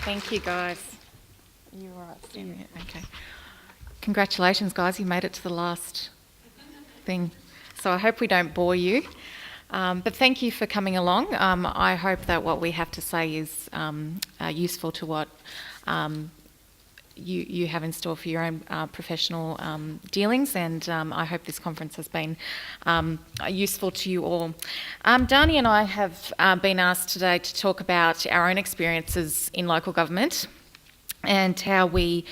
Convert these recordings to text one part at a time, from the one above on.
Thank you, guys. You're right. Yeah, okay. Congratulations, guys. You made it to the last thing. So I hope we don't bore you. But thank you for coming along. I hope that what we have to say is useful to what you have in store for your own professional dealings, and I hope this conference has been useful to you all. Dany and I have been asked today to talk about our own experiences in local government and how we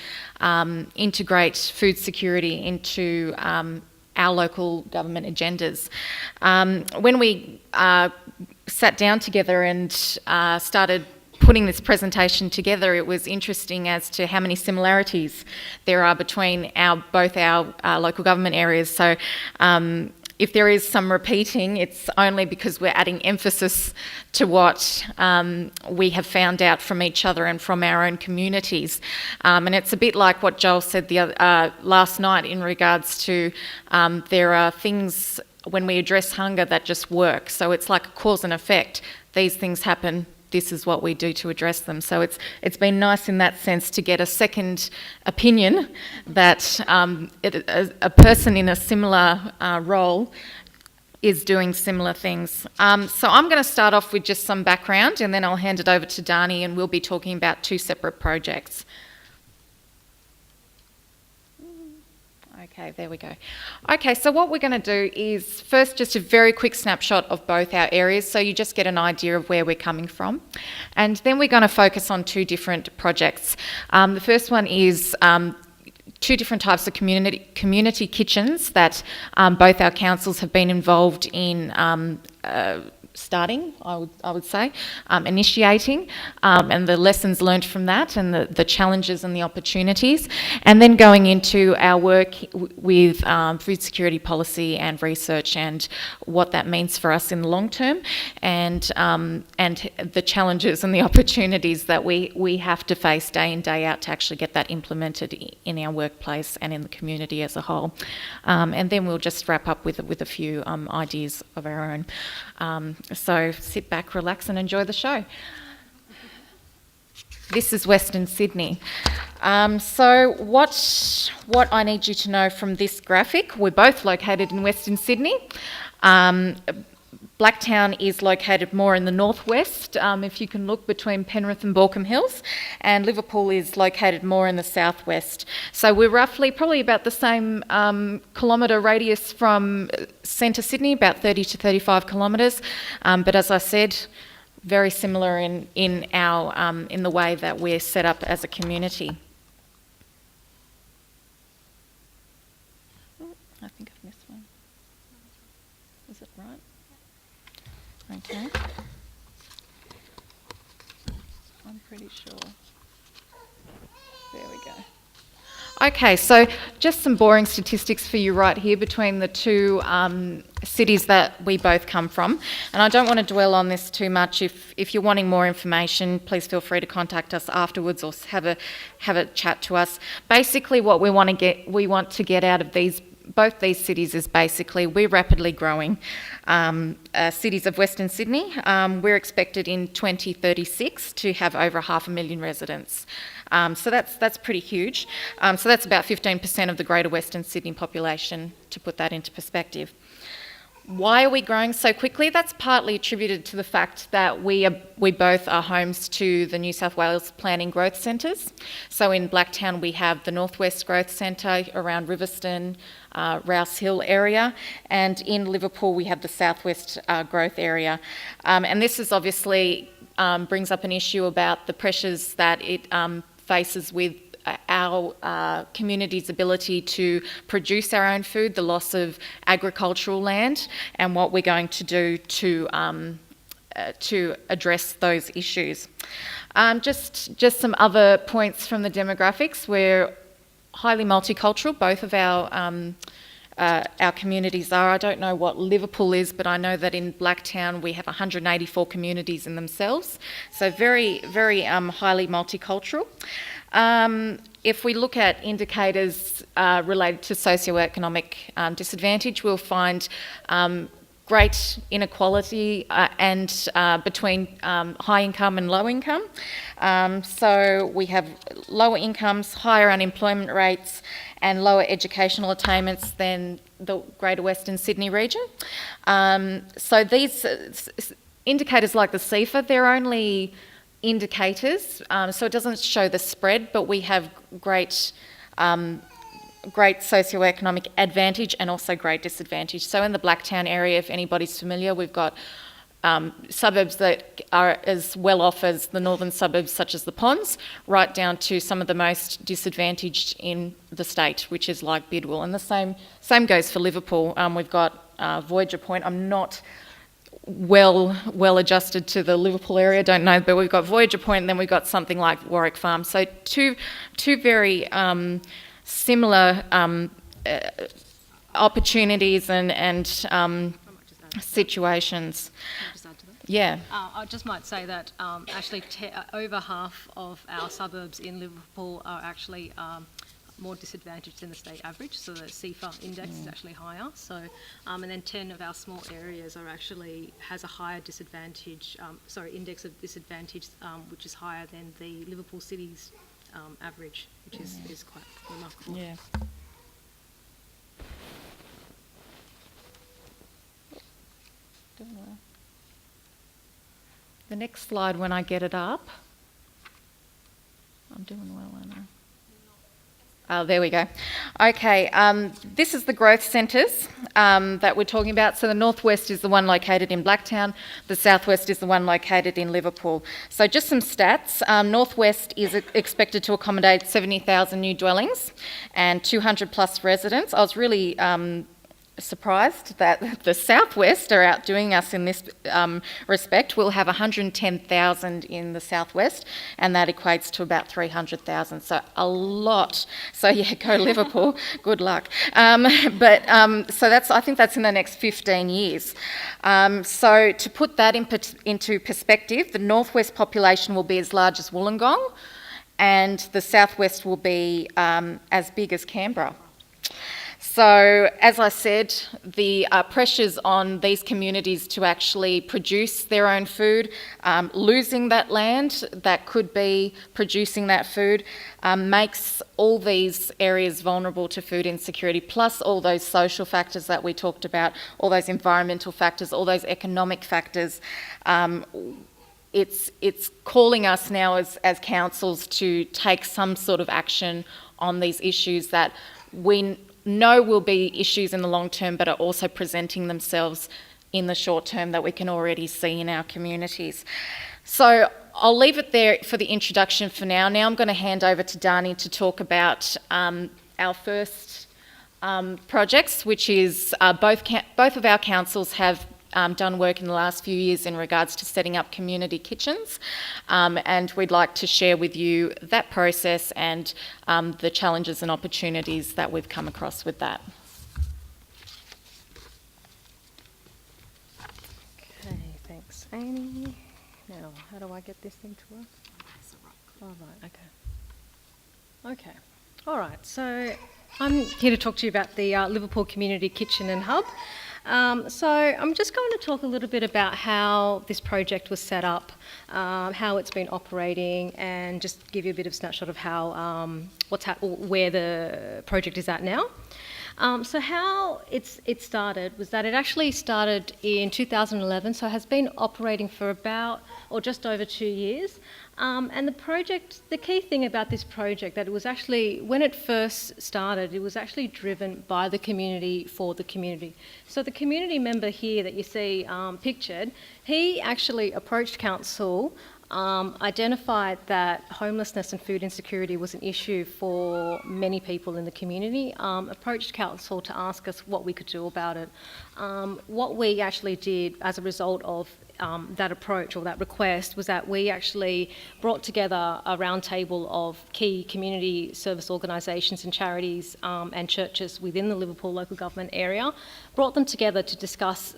integrate food security into our local government agendas. When we sat down together and started putting this presentation together, it was interesting as to how many similarities there are between both our local government areas. So if there is some repeating, it's only because we're adding emphasis to what we have found out from each other and from our own communities. And it's a bit like what Joel said last night in regards to there are things when we address hunger that just work. So it's like a cause and effect. These things happen. This is what we do to address them. So it's been nice in that sense to get a second opinion that a person in a similar role is doing similar things. So I'm going to start off with just some background, and then I'll hand it over to Dany, and we'll be talking about two separate projects. Okay, there we go. Okay, so what we're going to do is first just a very quick snapshot of both our areas so you just get an idea of where we're coming from. And then we're going to focus on two different projects. The first one is two different types of community kitchens that both our councils have been involved in starting, I would say, initiating, and the lessons learned from that and the challenges and the opportunities, and then going into our work with food security policy and research and what that means for us in the long term, and the challenges and the opportunities that we have to face day in, day out to actually get that implemented in our workplace and in the community as a whole. And then we'll just wrap up with a few ideas of our own. So sit back, relax and enjoy the show. This is Western Sydney. So what I need you to know from this graphic, we're both located in Western Sydney. Blacktown is located more in the northwest, if you can look between Penrith and Baulkham Hills, and Liverpool is located more in the southwest. So we're roughly probably about the same kilometre radius from centre Sydney, about 30 to 35 kilometres. But as I said, very similar in the way that we're set up as a community. I think I've missed one. Is it right? Okay. I'm pretty sure. There we go. Okay, so just some boring statistics for you right here between the two cities that we both come from. And I don't want to dwell on this too much. If you're wanting more information, please feel free to contact us afterwards or have a chat to us. Basically, what we want to get out of both these cities is basically we're rapidly growing cities of Western Sydney. We're expected in 2036 to have over 500,000 residents. So that's pretty huge. So that's about 15% of the greater Western Sydney population, to put that into perspective. Why are we growing so quickly? That's partly attributed to the fact that we both are homes to the New South Wales Planning Growth Centres. So in Blacktown we have the Northwest Growth Centre around Riverstone, Rouse Hill area, and in Liverpool we have the Southwest Growth area. And this is obviously brings up an issue about the pressures that it faces with our community's ability to produce our own food, the loss of agricultural land, and what we're going to do to address those issues. Just some other points from the demographics. We're highly multicultural. Both of our communities are. I don't know what Liverpool is, but I know that in Blacktown we have 184 communities in themselves. So very, very highly multicultural. If we look at indicators related to socioeconomic disadvantage, we'll find great inequality and between high income and low income. So we have lower incomes, higher unemployment rates, and lower educational attainments than the Greater Western Sydney region. So these indicators like the CEFA, they're only indicators, so it doesn't show the spread, but we have great socioeconomic advantage and also great disadvantage. So in the Blacktown area, if anybody's familiar, we've got suburbs that are as well off as the northern suburbs, such as the Ponds, right down to some of the most disadvantaged in the state, which is like Bidwell. And the same goes for Liverpool. We've got Voyager Point. I'm not well adjusted to the Liverpool area, don't know, but we've got Voyager Point, and then we've got something like Warwick Farm. So two very similar opportunities and situations. Yeah. I just might say that actually over half of our suburbs in Liverpool are actually more disadvantaged than the state average, so the CEFA index is actually higher. So, and then 10 of our small areas has a higher disadvantage, index of disadvantage, which is higher than the Liverpool city's average, which is quite remarkable. Yeah. Doing well. The next slide, when I get it up, I'm doing well, aren't I? Oh, there we go. Okay, this is the growth centres that we're talking about. So the northwest is the one located in Blacktown, the southwest is the one located in Liverpool. So just some stats. Northwest is expected to accommodate 70,000 new dwellings and 200 plus residents. I was really surprised that the southwest are outdoing us in this respect. We'll have 110,000 in the southwest, and that equates to about 300,000. So a lot. So yeah, go Liverpool. Good luck. So I think that's in the next 15 years. So to put that into perspective, the northwest population will be as large as Wollongong, and the southwest will be as big as Canberra. So, as I said, the pressures on these communities to actually produce their own food, losing that land that could be producing that food, makes all these areas vulnerable to food insecurity, plus all those social factors that we talked about, all those environmental factors, all those economic factors. It's calling us now as councils to take some sort of action on these issues that we know will be issues in the long term, but are also presenting themselves in the short term that we can already see in our communities. So I'll leave it there for the introduction for now. Now I'm going to hand over to Dany to talk about our first projects, which is both of our councils have done work in the last few years in regards to setting up community kitchens, and we'd like to share with you that process and the challenges and opportunities that we've come across with that. Okay, thanks, Amy. Now, how do I get this thing to work? Oh, right, okay. Okay, all right, so I'm here to talk to you about the Liverpool Community Kitchen and Hub. So I'm just going to talk a little bit about how this project was set up, how it's been operating, and just give you a bit of a snapshot of how where the project is at now. So how it started was that it actually started in 2011, so it has been operating for about or just over 2 years. And the key thing about this project, that it was actually, when it first started, it was actually driven by the community for the community. So the community member here that you see pictured, he actually approached council, identified that homelessness and food insecurity was an issue for many people in the community, approached council to ask us what we could do about it. What we actually did as a result of that approach or that request was that we actually brought together a round table of key community service organisations and charities and churches within the Liverpool local government area, brought them together to discuss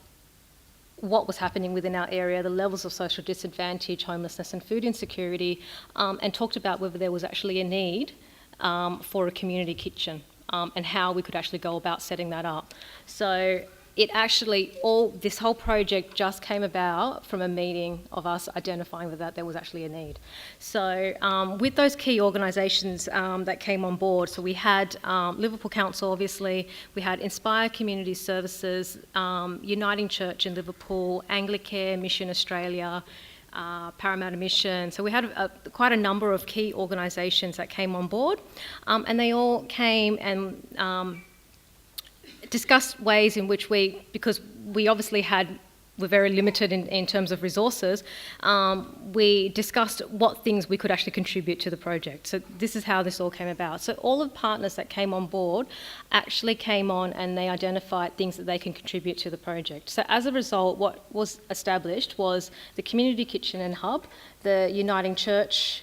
what was happening within our area, the levels of social disadvantage, homelessness and food insecurity, and talked about whether there was actually a need for a community kitchen and how we could actually go about setting that up. So this whole project just came about from a meeting of us identifying that there was actually a need. So with those key organisations that came on board, so we had Liverpool Council, obviously, we had Inspire Community Services, Uniting Church in Liverpool, Anglicare, Mission Australia, Parramatta Mission. So we had quite a number of key organisations that came on board, and they all came and discussed ways in which because we obviously were very limited in terms of resources, we discussed what things we could actually contribute to the project. So this is how this all came about. So all of the partners that came on board actually came on and they identified things that they can contribute to the project. So as a result, what was established was the Community Kitchen and Hub, the Uniting Church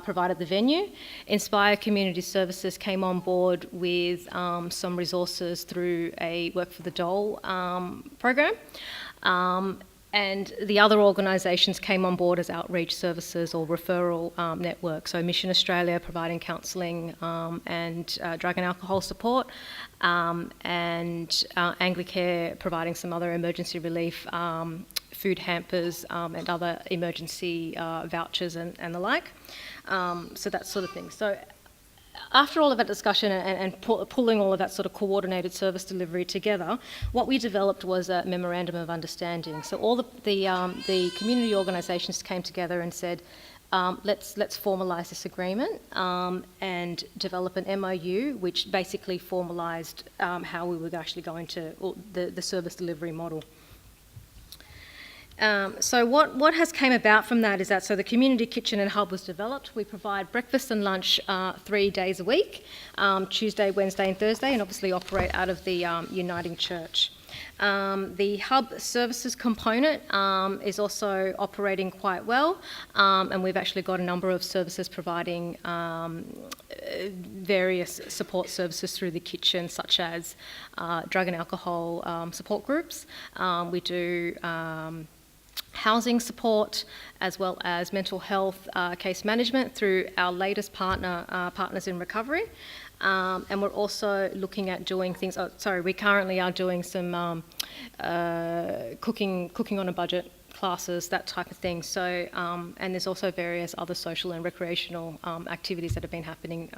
provided the venue. Inspire Community Services came on board with some resources through a Work for the Dole program. And the other organisations came on board as outreach services or referral networks. So Mission Australia providing counselling and drug and alcohol support, and Anglicare providing some other emergency relief, food hampers and other emergency vouchers and the like. So that sort of thing. So after all of that discussion and pulling all of that sort of coordinated service delivery together, what we developed was a memorandum of understanding. So all the community organisations came together and said, let's formalise this agreement and develop an MOU, which basically formalised how we were actually going to the service delivery model. So what has came about from that is that the Community Kitchen and Hub was developed. We provide breakfast and lunch 3 days a week, Tuesday, Wednesday and Thursday, and obviously operate out of the Uniting Church. The Hub services component is also operating quite well, and we've actually got a number of services providing various support services through the kitchen, such as drug and alcohol support groups. We do housing support, as well as mental health case management through our latest Partners in Recovery. And we're also looking at doing things, we currently are doing some cooking on a budget classes, that type of thing. So, and there's also various other social and recreational activities that have been happening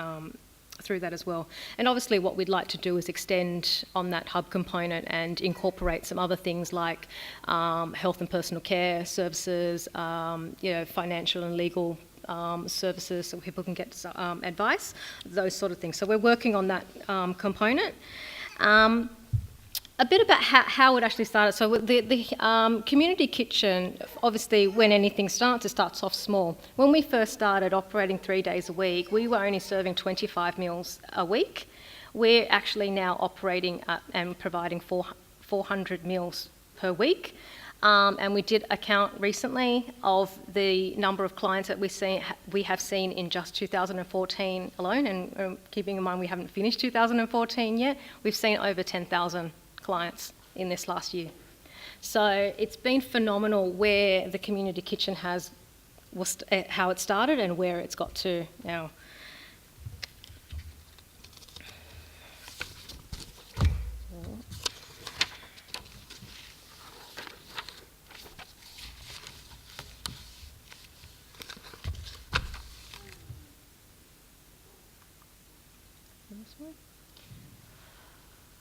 through that as well. And obviously what we'd like to do is extend on that hub component and incorporate some other things like health and personal care services, financial and legal services so people can get advice, those sort of things. So we're working on that component. A bit about how it actually started. So the community kitchen, obviously when anything starts, it starts off small. When we first started operating 3 days a week, we were only serving 25 meals a week. We're actually now operating and providing 400 meals per week. And we did a count recently of the number of clients that we have seen in just 2014 alone, and keeping in mind we haven't finished 2014 yet, we've seen over 10,000 clients in this last year. So it's been phenomenal where the community kitchen how it started and where it's got to now.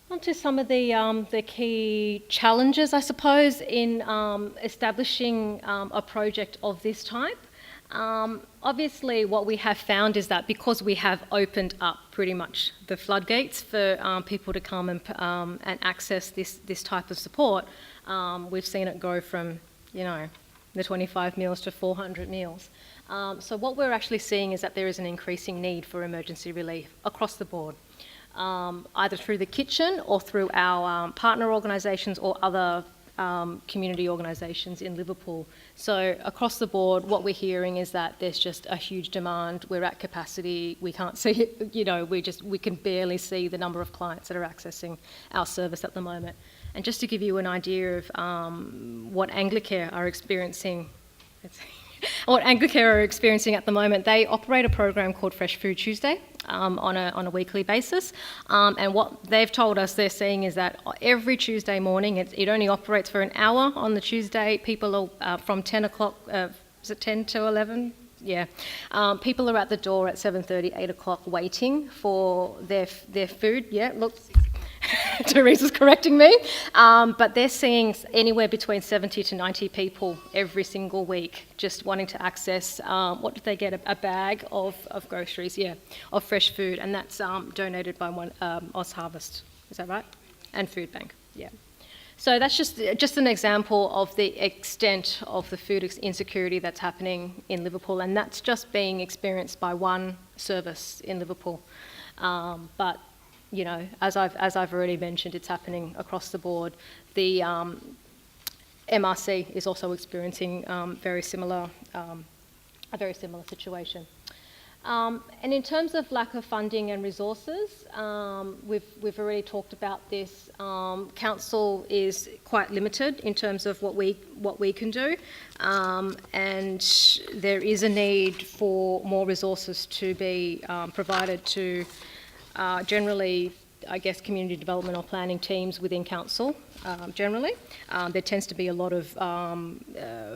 On to some of the key challenges, I suppose, in establishing a project of this type. Obviously, what we have found is that because we have opened up pretty much the floodgates for people to come and access this type of support, we've seen it go from, the 25 meals to 400 meals. So what we're actually seeing is that there is an increasing need for emergency relief across the board. Either through the kitchen or through our partner organisations or other community organisations in Liverpool. So across the board, what we're hearing is that there's just a huge demand. We're at capacity. We can't see it. We can barely see the number of clients that are accessing our service at the moment. And just to give you an idea of what Anglicare are experiencing, at the moment, they operate a program called Fresh Food Tuesday. on a weekly basis. And what they've told us they're seeing is that every Tuesday morning, it only operates for an hour on the Tuesday. People are from 10 o'clock, is it 10 to 11? Yeah. People are at the door at 7:30, 8 o'clock waiting for their food. Yeah, look. Teresa's correcting me, but they're seeing anywhere between 70 to 90 people every single week just wanting to access, what did they get, a bag of groceries, of fresh food, and that's donated by Oz Harvest, is that right? And Food Bank, yeah. So that's just an example of the extent of the food insecurity that's happening in Liverpool, and that's just being experienced by one service in Liverpool. But you know, as I've already mentioned, it's happening across the board. The MRC is also experiencing a very similar situation. And in terms of lack of funding and resources, we've already talked about this. Council is quite limited in terms of what we can do, and there is a need for more resources to be provided to generally, I guess, community development or planning teams within council. Generally, there tends to be a lot of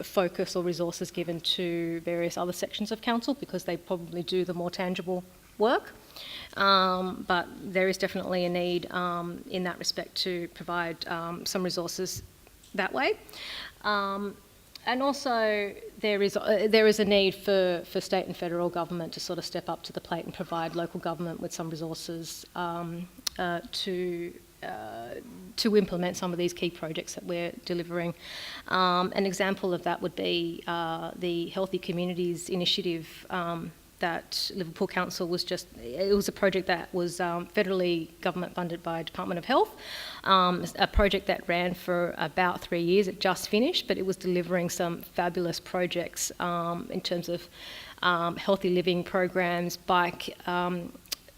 focus or resources given to various other sections of council because they probably do the more tangible work. But there is definitely a need in that respect to provide some resources that way. And also, there is a need for state and federal government to sort of step up to the plate and provide local government with some resources to implement some of these key projects that we're delivering. An example of that would be the Healthy Communities initiative that Liverpool Council it was a project that was federally government funded by Department of Health, a project that ran for about 3 years. It just finished, but it was delivering some fabulous projects in terms of healthy living programs, bike,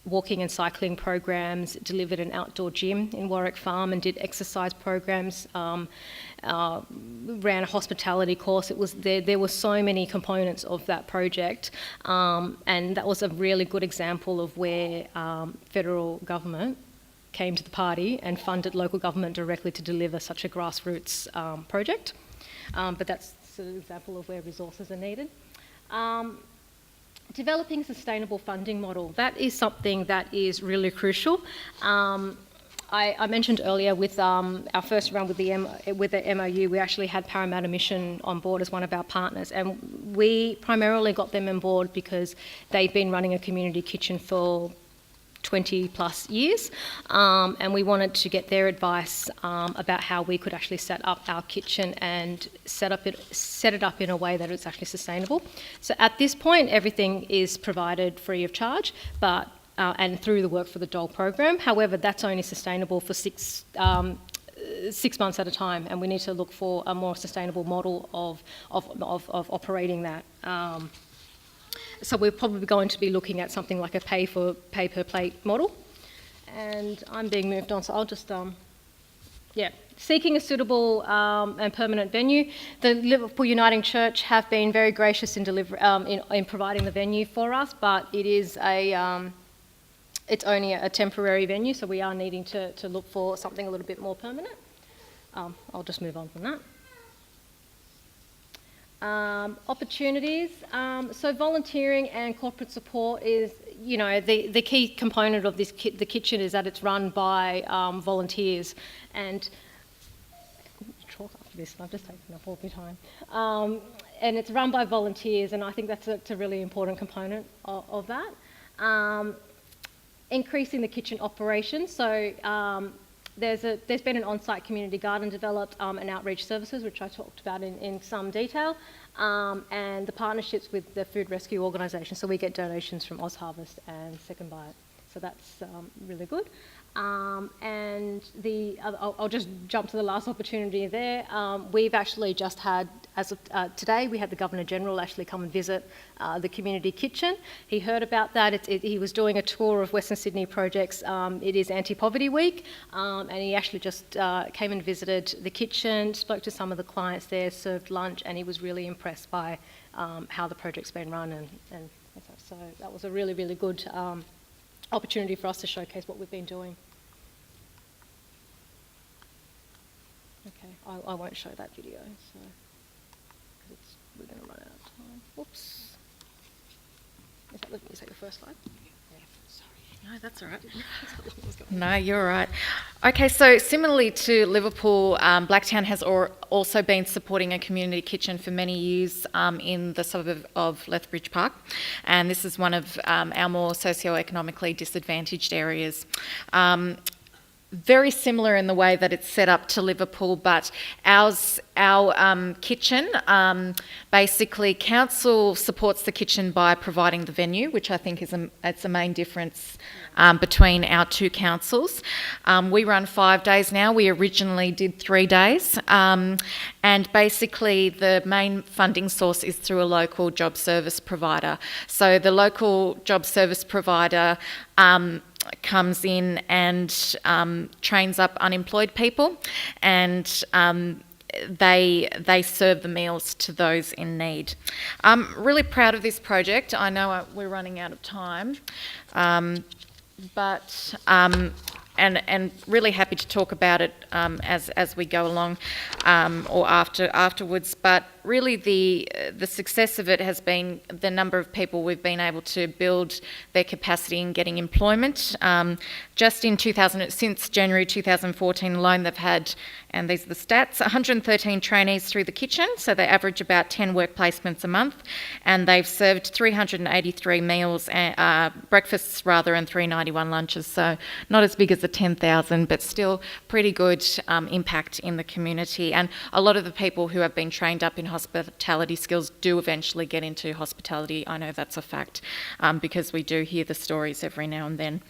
walking and cycling programs, delivered an outdoor gym in Warwick Farm and did exercise programs, ran a hospitality course. It was there were so many components of that project, and that was a really good example of where federal government came to the party and funded local government directly to deliver such a grassroots project. But that's sort of an example of where resources are needed. Developing sustainable funding model, that is something that is really crucial. I mentioned earlier with our first round with the MOU, we actually had Parramatta Mission on board as one of our partners, and we primarily got them on board because they've been running a community kitchen for 20 plus years, and we wanted to get their advice about how we could actually set up our kitchen and set it up in a way that it's actually sustainable. So at this point, everything is provided free of charge, but and through the Work for the Dog program. However, that's only sustainable for 6 months at a time, and we need to look for a more sustainable model of operating that. So we're probably going to be looking at something like a pay per plate model. And I'm being moved on, so I'll just, seeking a suitable and permanent venue. The Liverpool Uniting Church have been very gracious in providing the venue for us, but it is it's only a temporary venue, so we are needing to look for something a little bit more permanent. I'll just move on from that. Opportunities. So volunteering and corporate support is, the key component of the kitchen is that it's run by volunteers, and chalk after this. I've just taken up all the time. And it's run by volunteers, and I think that's a really important component of that. Increasing the kitchen operations. So there's been an on-site community garden developed and outreach services, which I talked about in some detail, and the partnerships with the food rescue organisation. So we get donations from Oz Harvest and Second Bite. So that's really good. And I'll just jump to the last opportunity there. We've actually just had, as of today, we had the Governor-General actually come and visit the community kitchen. He heard about that. He was doing a tour of Western Sydney projects. It is Anti-Poverty Week, and he actually just came and visited the kitchen, spoke to some of the clients there, served lunch, and he was really impressed by how the project's been run. And so that was a really, really good opportunity for us to showcase what we've been doing. Okay, I won't show that video, so because we're going to run out of time. Whoops. Is that your first slide? Yeah. Sorry. No, that's all right. No, you're all right. Okay, so similarly to Liverpool, Blacktown has also been supporting a community kitchen for many years in the suburb of Lethbridge Park, and this is one of our more socio-economically disadvantaged areas. Very similar in the way that it's set up to Liverpool, but our kitchen, basically council supports the kitchen by providing the venue, which I think it's a main difference between our two councils. We run 5 days now. We originally did 3 days, and basically the main funding source is through a local job service provider. So the local job service provider comes in and trains up unemployed people, and they serve the meals to those in need. I'm really proud of this project. I know we're running out of time, but and really happy to talk about it as we go along or afterwards. But really the success of it has been the number of people we've been able to build their capacity in getting employment. Just in since January 2014 alone, they've had, and these are the stats, 113 trainees through the kitchen, so they average about 10 work placements a month, and they've served 383 meals, breakfasts rather, and 391 lunches, so not as big as the 10,000, but still pretty good impact in the community. And a lot of the people who have been trained up in hospitality skills do eventually get into hospitality. I know that's a fact because we do hear the stories every now and then.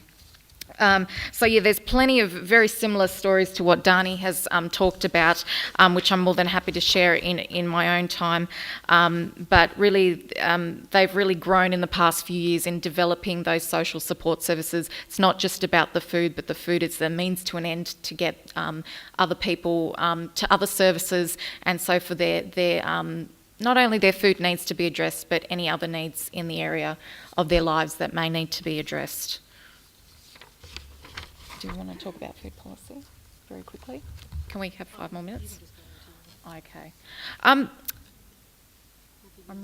So yeah, there's plenty of very similar stories to what Dany has talked about, which I'm more than happy to share in my own time. But really, they've really grown in the past few years in developing those social support services. It's not just about the food, but the food is the means to an end to get other people to other services, and so for their not only their food needs to be addressed, but any other needs in the area of their lives that may need to be addressed. Do you want to talk about food policy very quickly? Can we have 5 more minutes? Okay. I'm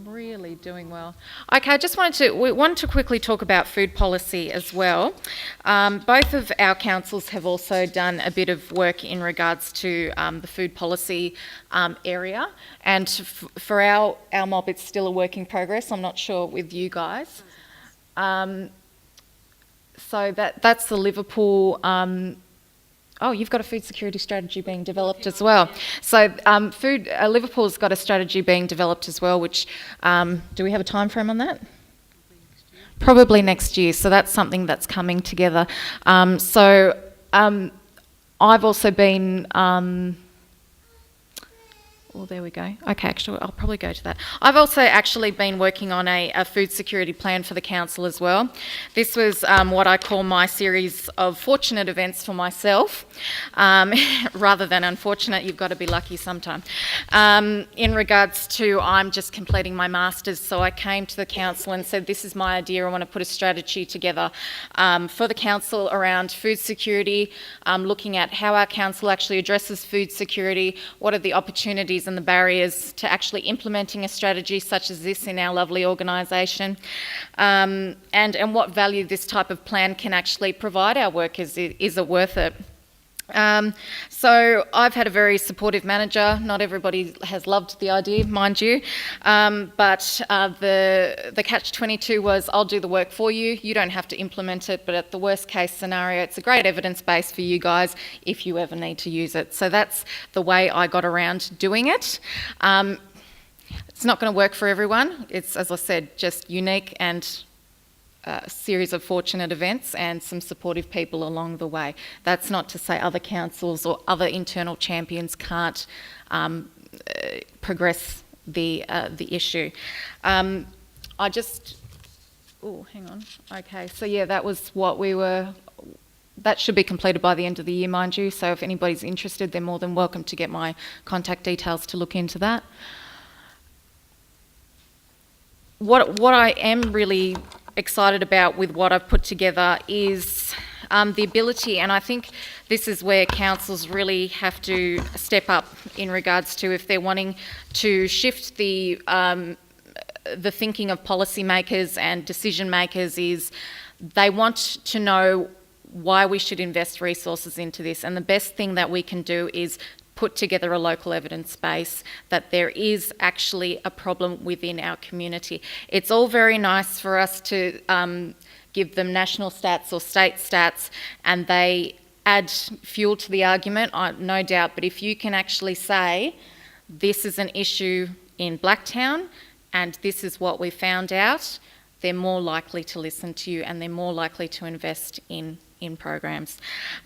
really doing well. Okay, I just we wanted to quickly talk about food policy as well. Both of our councils have also done a bit of work in regards to the food policy area, and for our mob it's still a work in progress. I'm not sure with you guys. So that's the Liverpool. You've got a food security strategy being developed as well. So Liverpool's got a strategy being developed as well. Which do we have a time frame on that? Probably next year. So that's something that's coming together. I've also been. Well, there we go. Okay, actually, I'll probably go to that. I've also actually been working on a food security plan for the council as well. This was what I call my series of fortunate events for myself. Rather than unfortunate, you've got to be lucky sometime. In regards to, I'm just completing my master's, so I came to the council and said, this is my idea. I want to put a strategy together for the council around food security, looking at how our council actually addresses food security, what are the opportunities and the barriers to actually implementing a strategy such as this in our lovely organisation, and what value this type of plan can actually provide our workers. Is it worth it? So I've had a very supportive manager. Not everybody has loved the idea, mind you, but the catch-22 was, I'll do the work for you. You don't have to implement it, but at the worst case scenario, it's a great evidence base for you guys if you ever need to use it. So that's the way I got around doing it. It's not going to work for everyone. It's, as I said, just unique and a series of fortunate events and some supportive people along the way. That's not to say other councils or other internal champions can't progress the issue. Hang on. Okay, so yeah, that was what we were. That should be completed by the end of the year, mind you. So if anybody's interested, they're more than welcome to get my contact details to look into that. What I am really excited about with what I've put together is the ability, and I think this is where councils really have to step up in regards to if they're wanting to shift the thinking of policymakers and decision makers, is they want to know why we should invest resources into this, and the best thing that we can do is put together a local evidence base that there is actually a problem within our community. It's all very nice for us to give them national stats or state stats, and they add fuel to the argument, no doubt, but if you can actually say, this is an issue in Blacktown, and this is what we found out, they're more likely to listen to you, and they're more likely to invest in programs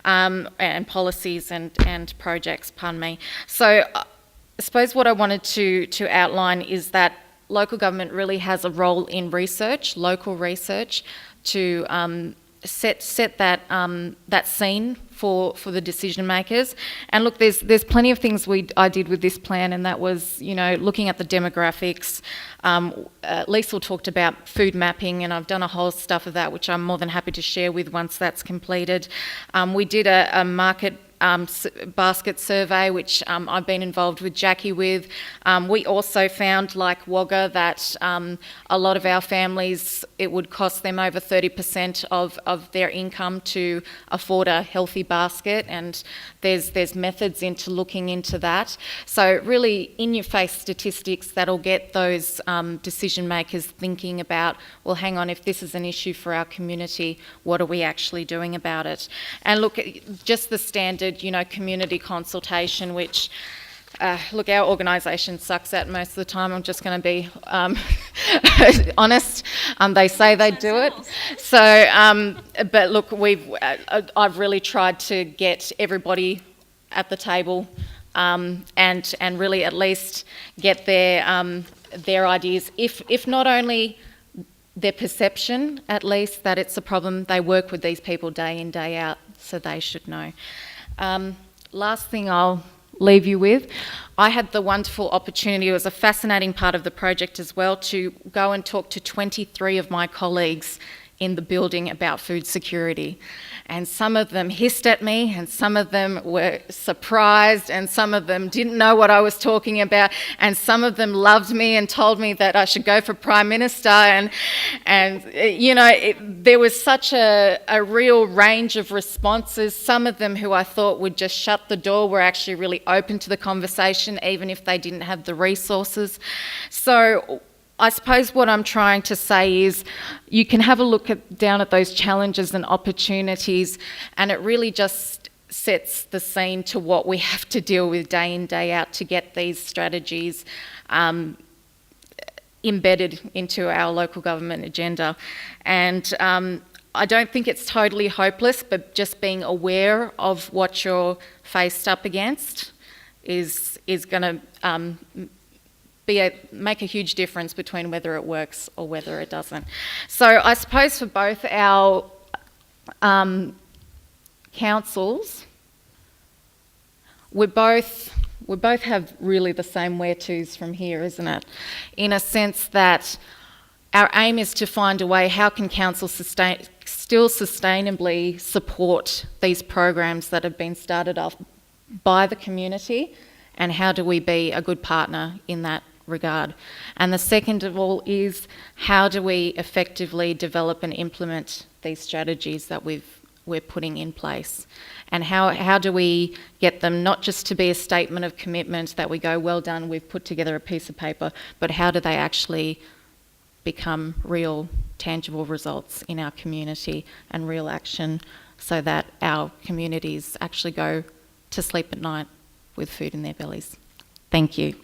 and policies and projects, pardon me. So I suppose what I wanted to outline is that local government really has a role in research, local research, to set that scene for the decision makers. And look, there's plenty of things I did with this plan, and that was, you know, looking at the demographics. Liesl talked about food mapping, and I've done a whole stuff of that, which I'm more than happy to share with once that's completed. We did a market basket survey, which I've been involved with Jackie with. We also found, like Wagga, that a lot of our families, it would cost them over 30% of their income to afford a healthy basket, and there's methods into looking into that. So really in-your-face statistics that'll get those decision makers thinking about, well, hang on, if this is an issue for our community, what are we actually doing about it? And look, just the standard, you know, community consultation, which, look, our organisation sucks at most of the time. I'm just going to be honest. They say they do it. So, but look, I've really tried to get everybody at the table and really at least get their ideas, if not only their perception, at least that it's a problem. They work with these people day in, day out, so they should know. Last thing I'll leave you with, I had the wonderful opportunity, it was a fascinating part of the project as well, to go and talk to 23 of my colleagues in the building about food security. And some of them hissed at me, and some of them were surprised, and some of them didn't know what I was talking about, and some of them loved me and told me that I should go for Prime Minister, and you know, there was such a real range of responses. Some of them who I thought would just shut the door were actually really open to the conversation, even if they didn't have the resources. So I suppose what I'm trying to say is you can have a look down at those challenges and opportunities, and it really just sets the scene to what we have to deal with day in, day out to get these strategies embedded into our local government agenda. And I don't think it's totally hopeless, but just being aware of what you're faced up against is going to make a huge difference between whether it works or whether it doesn't. So I suppose for both our councils, we both have really the same where-tos from here, isn't it? In a sense that our aim is to find a way, how can council still sustainably support these programs that have been started off by the community, and how do we be a good partner in that regard? And the second of all is, how do we effectively develop and implement these strategies that we're putting in place? And how do we get them not just to be a statement of commitment that we go, well done, we've put together a piece of paper, but how do they actually become real, tangible results in our community and real action, so that our communities actually go to sleep at night with food in their bellies? Thank you.